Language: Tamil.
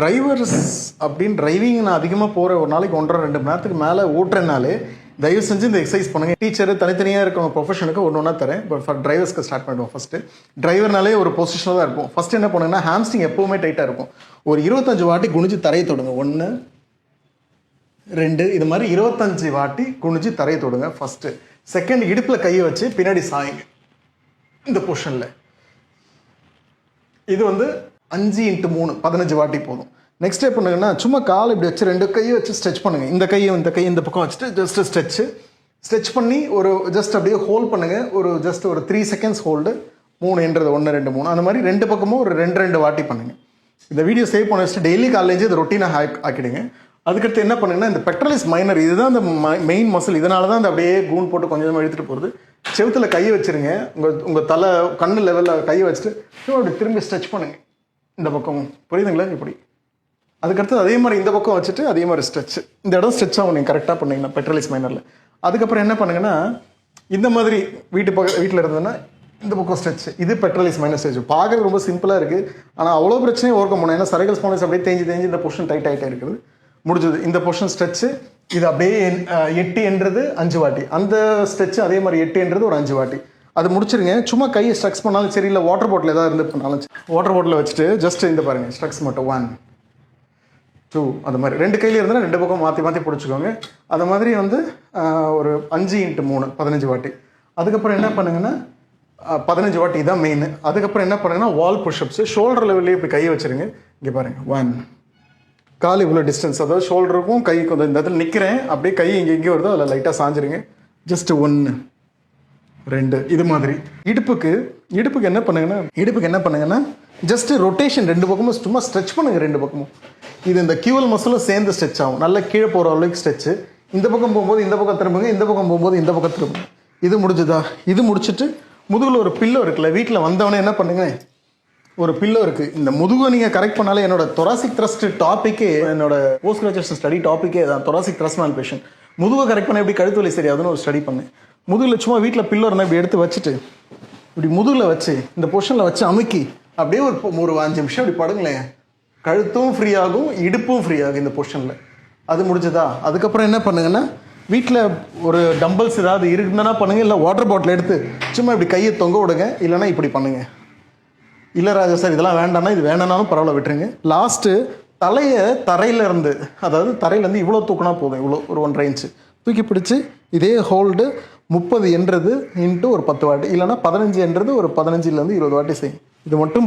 டிரைவர்ஸ் அப்படின்னு டிரைவிங் நான் அதிகமாக போகிற ஒரு நாளைக்கு 1.5-2 மணி நேரத்துக்கு மேலே ஓட்டுறனாலே தயவு செஞ்சு இந்த எக்ஸசைஸ் பண்ணுங்கள். டீச்சர் தனித்தனியாக இருக்கவங்க ப்ரொஃபஷனுக்கு ஒன்று தரேன். பட் ஃபார் டிரைவர்ஸ்க்கு ஸ்டார்ட் பண்ணிடுவோம். ஃபஸ்ட்டு டிரைவர்னாலே ஒரு பொசிஷனில் தான் இருப்போம். ஃபஸ்ட்டு என்ன பண்ணுங்கன்னா ஹாம்ஸ்ட்ரிங் எப்போவுமே டைட்டாக இருக்கும். ஒரு 25 வாட்டி குனிஞ்சு தரையை தொடுங்க. 1 2 இது மாதிரி 25 வாட்டி குனிஞ்சு தரையை தொடுங்க. ஃபஸ்ட்டு. செகண்ட், இடுப்பில் கையை வச்சு பின்னாடி சாயுங்க இந்த பொசிஷனில். இது 5x3 15 வாட்டி போதும். நெக்ஸ்ட் ஸ்டெப் பண்ணுங்கன்னா சும்மா கால் இப்படி வச்சு 2 கையை வச்சு ஸ்ட்ரெச் பண்ணுங்கள். இந்த கையை இந்த பக்கம் வச்சுட்டு ஜஸ்ட் ஸ்ட்ரெச் பண்ணி ஒரு ஜஸ்ட் அப்படியே ஹோல்ட் பண்ணுங்கள். ஒரு 3 செகண்ட்ஸ் ஹோல்டு. 3 என்றது 1 2 3 அந்த மாதிரி 2 பக்கமும் ஒரு 2 வாட்டி பண்ணுங்கள். இந்த வீடியோ சேவ் பண்ண வச்சுட்டு டெய்லி காலேஜ் இது ரொட்டீனாக ஆக்கிடுங்க. அதுக்கடுத்து என்ன பண்ணுங்கன்னா இந்த பெக்டரலிஸ் மைனர் இதுதான் இந்த மெயின் மசில். இதனால தான் அந்த அப்படியே கூன் போட்டு கொஞ்சமாக இழுத்துட்டு போகிறது. செவுத்தில் கையை வச்சுருங்க. உங்கள் தலை கண்ணு லெவலில் கையை வச்சுட்டு அப்படி திரும்பி ஸ்ட்ரெச் பண்ணுங்கள் இந்த பக்கமும். புரியுதுங்களா? இப்படி. அதுக்கடுத்து அதே மாதிரி இந்த பக்கம் வச்சுட்டு அதே மாதிரி ஸ்ட்ரெச். இந்த இடம் ஸ்ட்ரெச் ஆகும் நீங்கள் கரெக்டாக பண்ணிங்கன்னா பெட்ரலிஸ் மைனரில். அதுக்கப்புறம் என்ன பண்ணுங்கன்னா இந்த மாதிரி வீட்டில் இருந்ததுன்னா இந்த பக்கம் ஸ்ட்ரெச். இது பெட்ரலிஸ் மைனர் ஸ்ட்ரெச். பார்க்கறது ரொம்ப சிம்பிளாக இருக்குது. ஆனால் அவ்வளோ பிரச்சனையும் ஓர்க்க முடியும். ஏன்னா சரைகல் ஸ்பான்ஸ் அப்படியே தேஞ்சு இந்த பொசிஷன் டைட் ஆகிட்டே இருக்குது. முடிஞ்சது. இந்த பொசிஷன் ஸ்ட்ரெச்சு. இது அப்படியே 8 என்றது 5 வாட்டி. அந்த ஸ்ட்ரெச்சு அதே மாதிரி 8 என்றது ஒரு 5 வாட்டி. அது முடிச்சிருங்க. சும்மா கையை ஸ்ட்ரக்ஸ் பண்ணாலும் சரி, இல்லை வாட்டர் பாட்டில் ஏதாவது இருந்து பண்ணாலும் வாட்டர் பாட்டில் வச்சுட்டு ஜஸ்ட் இந்த பாருங்கள் ஸ்ட்ரக்ஸ் மட்டும் 1 2 அந்த மாதிரி 2 கையில் இருந்தால் 2 பக்கம் மாற்றி பிடிச்சிக்கோங்க. அந்த மாதிரி ஒரு 5x3 15 வாட்டி. அதுக்கப்புறம் என்ன பண்ணுங்கன்னா 15 வாட்டி இதான் மெயின். அதுக்கப்புறம் என்ன பண்ணுங்கன்னா வால் புஷ்அப்ஸ். ஷோல்டர் லெவல்லே இப்படி கையை வச்சுருங்க. இங்கே பாருங்கள் 1 கால் இவ்வளோ டிஸ்டன்ஸ், அதாவது ஷோல்டருக்கும் கை கொஞ்சம் இந்த இடத்துல நிற்கிறேன். அப்படியே கை இங்கே வருதோ அதில் லைட்டாக சாஞ்சிருங்க. ஜஸ்ட் 1 2 இது மாதிரி. இடுப்புக்கு என்ன பண்ணுங்கன்னா ஜஸ்ட் ரொட்டேஷன் 2 பக்கமும் சும்மா ஸ்ட்ரெச் பண்ணுங்கள். 2 பக்கமும் இது இந்த கியூவல் மசிலும் சேர்ந்து ஸ்ட்ரெச் ஆகும். நல்லா கீழே போகிற அளவுக்கு ஸ்ட்ரெச்சு. இந்த பக்கம் போகும்போது இந்த பக்கம் திரும்புங்க, இந்த பக்கம் போகும்போது இந்த பக்கம் திரும்புங்க. இது முடிஞ்சுதா? இது முடிச்சுட்டு முதுகில் ஒரு பில்லோ இருக்குல்ல, வீட்டில் வந்தவொடனே என்ன பண்ணுங்க, ஒரு பில்லோ இருக்குது. இந்த முதுகை நீங்கள் கரெக்ட் பண்ணாலே என்னோட தொராசிக் த்ரஸ்ட் டாப்பிக்கே, என்னோட போஸ்ட் கிராஜுவேஷன் ஸ்டடி டாப்பிக்கே தான் தொராசிக் த்ரஸ்ட் மால்பேஷன். முதுகை கரெக்ட் பண்ண எப்படி கழுத்து வலி சரியாதுன்னு ஒரு ஸ்டடி பண்ணேன். முதுகில் சும்மா வீட்டில் பில்லோ இருந்தால் இப்படி எடுத்து வச்சுட்டு இப்படி முதுகில் வச்சு இந்த பொசிஷனில் வச்சு அமுக்கி அப்படியே ஒரு 5 நிமிஷம் இப்படி படுங்களேன். கழுத்தும் ஃப்ரீ ஆகும், இடுப்பும் ஃப்ரீ ஆகும் இந்த பொசிஷனில். அது முடிஞ்சதா? அதுக்கப்புறம் என்ன பண்ணுங்கன்னா வீட்டில் ஒரு டம்பிள்ஸ் ஏதாவது இருக்குதுன்னா பண்ணுங்கள். இல்லை வாட்டர் பாட்டில் எடுத்து சும்மா இப்படி கையை தொங்க விடுங்க. இல்லைன்னா இப்படி பண்ணுங்கள். இல்லை ராஜா சார் இதெல்லாம் வேண்டாம்னா இது வேண்டானாலும் பரவாயில்ல விட்டுருங்க. லாஸ்ட்டு தலையை தரையிலேருந்து, அதாவது தரையிலேருந்து இவ்வளோ தூக்கினா போதும். இவ்வளோ ஒரு 1.5 இன்ச்சு தூக்கி பிடிச்சி இதே ஹோல்டு 30 என்றது இன்ட்டு ஒரு 10 வாட்டி, இல்லைனா 15 என்றது ஒரு 15 20 வாட்டி செய்யும். இது மட்டும்